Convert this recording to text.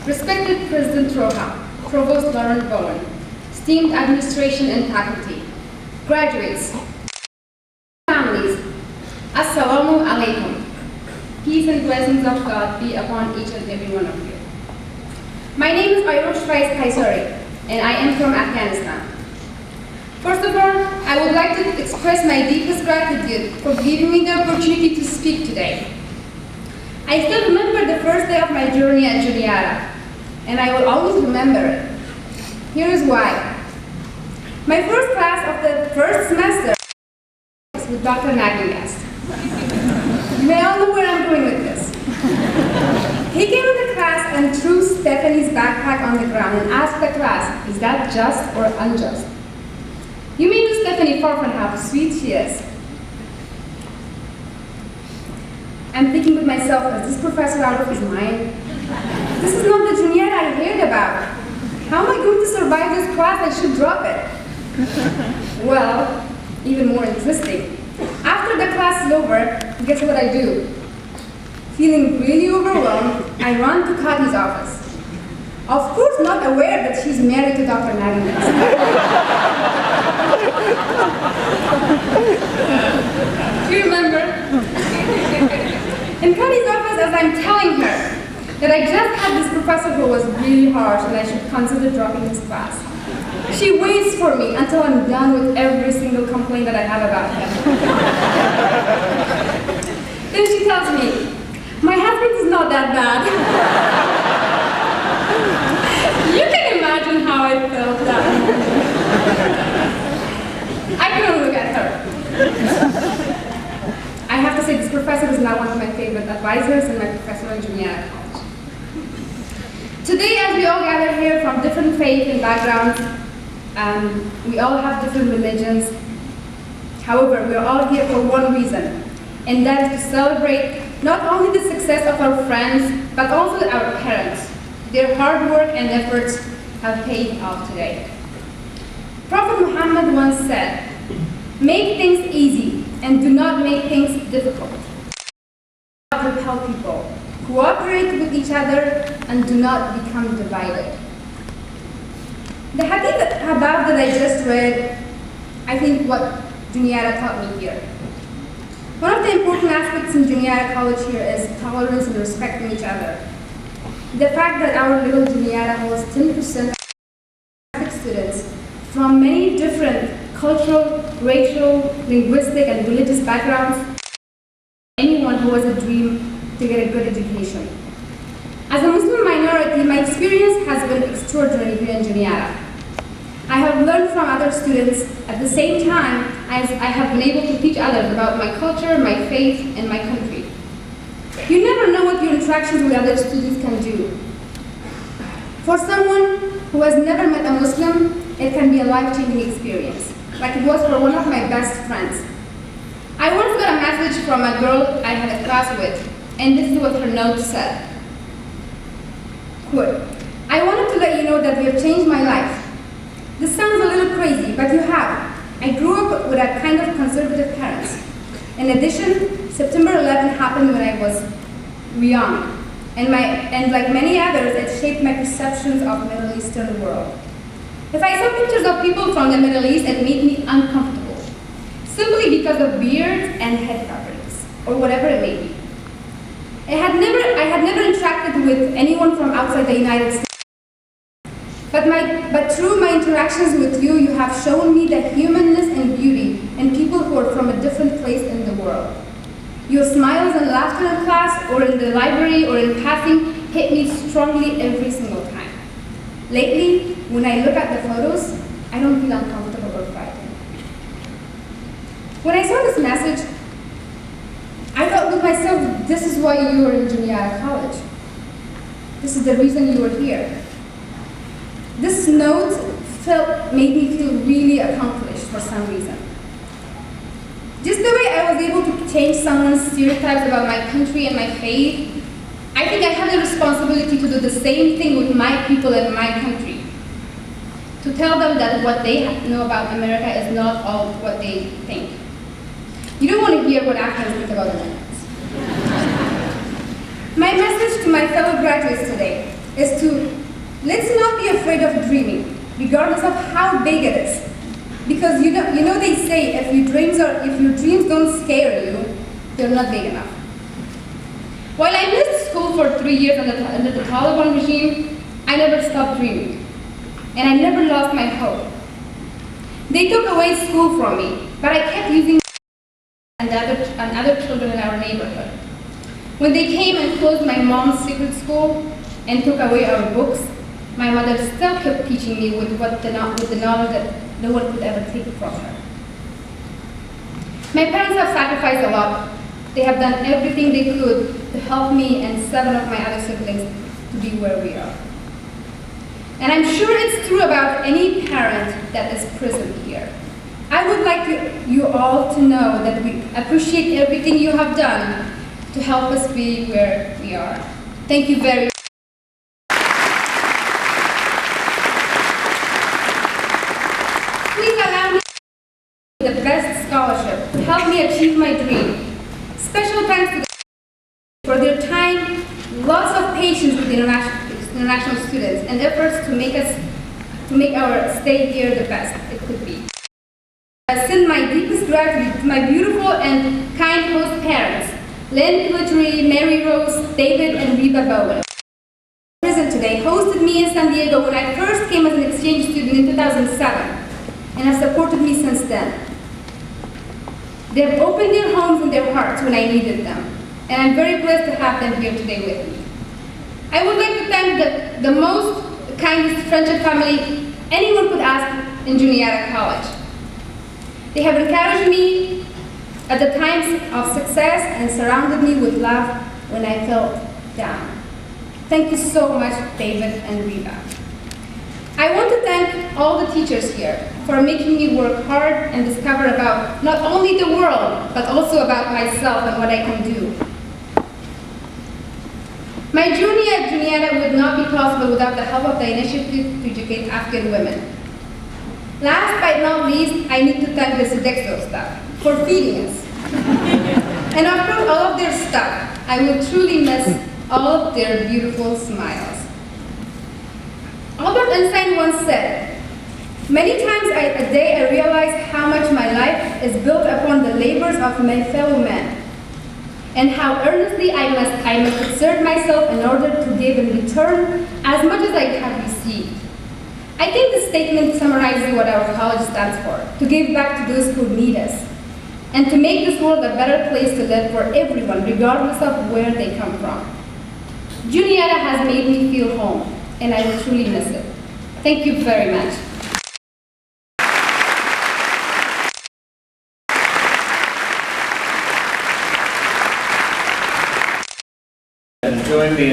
Respected President Roha, Provost Laurent Bowen, esteemed administration and faculty, graduates, families, Assalamu alaikum. Peace and blessings of God be upon each and every one of you. My name is Airokhsh and I am from Afghanistan. First of all, I would like to express my deepest gratitude for giving me the opportunity to speak today. I still remember the first day of my journey at Juniata, and I will always remember it. Here is why. My first class of the first semester was with Dr. Nagingas. You may all know where I'm going with this. He came into class and threw Stephanie's backpack on the ground and asked the class, is that just or unjust? You may know Stephanie far from how sweet she is. I'm thinking with myself, is this professor out of his mind? This is not the Juniata I heard about. How am I going to survive this class? I should drop it. Well, even more interesting. After the class is over, guess what I do? Feeling really overwhelmed, I run to Kadi's office. Of course, not aware that she's married to Dr. Nagingas. Do you remember? In Kadi's office, as I'm telling her that I just had this professor who was really harsh and I should consider dropping his class. She waits for me until I'm done with every single complaint that I have about him. Then she tells me, my husband is not that bad. You can imagine how I felt that moment. I couldn't look at her. I have to say this professor is now one of my favorite advisors and my professor at Juniata College. Today, as we all gather here from different faith and backgrounds, we all have different religions. However, we are all here for one reason, and that is to celebrate not only the success of our friends, but also our parents. Their hard work and efforts have paid off today. Prophet Muhammad once said, make things easy and do not make things difficult. Do not repel people. Cooperate with each other and do not become divided. The hadith above that I just read, I think what Juniata taught me here. One of the important aspects in Juniata College here is tolerance and respecting each other. The fact that our little Juniata holds 10% of students from many different cultural, racial, linguistic, and religious backgrounds, anyone who has a dream to get a good education. As a Muslim minority, my experience has been extraordinary here in Juniata. I have learned from other students at the same time as I have been able to teach others about my culture, my faith, and my country. You never know what your interactions with other students can do. For someone who has never met a Muslim, it can be a life-changing experience, like it was for one of my best friends. I once got a message from a girl I had a class with, and this is what her note said. Quote, I wanted to let you know that you have changed my life. This sounds a little crazy, but you have. I grew up with a kind of conservative parents. In addition, September 11 happened when I was young, and like many others, it shaped my perceptions of the Middle Eastern world. If I saw pictures of people from the Middle East, it made me uncomfortable, simply because of beards and head coverings, or whatever it may be. I had never interacted with anyone from outside the United States. But through my interactions with you, you have shown me the humanness and beauty in people who are from a different place in the world. Your smiles and laughter in class, or in the library, or in passing, hit me strongly every single time. Lately, when I look at the photos, I don't feel uncomfortable or frightened. When I saw this message, I thought with myself, this is why you are in Juniata College. This is the reason you are here. This note made me feel really accomplished for some reason. Just the way I was able to change someone's stereotypes about my country and my faith, I think I have the responsibility to do the same thing with my people and my country. To tell them that what they know about America is not all what they think. You don't want to hear what Afghans think about Americans. My message to my fellow graduates today is to let's not be afraid of dreaming, regardless of how big it is. Because you know they say if your dreams don't scare you, they're not big enough. While I missed school for 3 years under the Taliban regime, I never stopped dreaming. And I never lost my hope. They took away school from me, but I kept using and other children in our neighborhood. When they came and closed my mom's secret school and took away our books, my mother still kept teaching me with the knowledge that no one could ever take from her. My parents have sacrificed a lot. They have done everything they could to help me and 7 of my other siblings to be where we are. And I'm sure it's true about any parent that is present here. I would like you all to know that we appreciate everything you have done to help us be where we are. Thank you very much. Please allow me the best scholarship to help me achieve my dream. Special thanks to them for their time, lots of patience with the international students, and efforts to make our stay here the best it could be. I send my deepest gratitude to my beautiful and kind host parents, Lynn Pilitry, Mary Rose, David, and Reba Bowen. Present today hosted me in San Diego when I first came as an exchange student in 2007, and have supported me since then. They have opened their homes and their hearts when I needed them, and I'm very blessed to have them here today with me. I would like to thank the most kindest friendship family anyone could ask in Juniata College. They have encouraged me at the times of success and surrounded me with love when I felt down. Thank you so much, David and Reba. I want to thank all the teachers here for making me work hard and discover about not only the world, but also about myself and what I can do. My journey at Juniata would not be possible without the help of the Initiative to Educate Afghan Women. Last but not least, I need to thank the Sodexo staff for feeding us. And of course, all of their staff. I will truly miss all of their beautiful smiles. Albert Einstein once said, "Many times a day I realize how much my life is built upon the labors of my fellow men, and how earnestly I must exert myself in order to give in return as much as I have received." I think this statement summarizes what our college stands for: to give back to those who need us, and to make this world a better place to live for everyone, regardless of where they come from. Juniata has made me feel home, and I will truly miss it. Thank you very much. Join me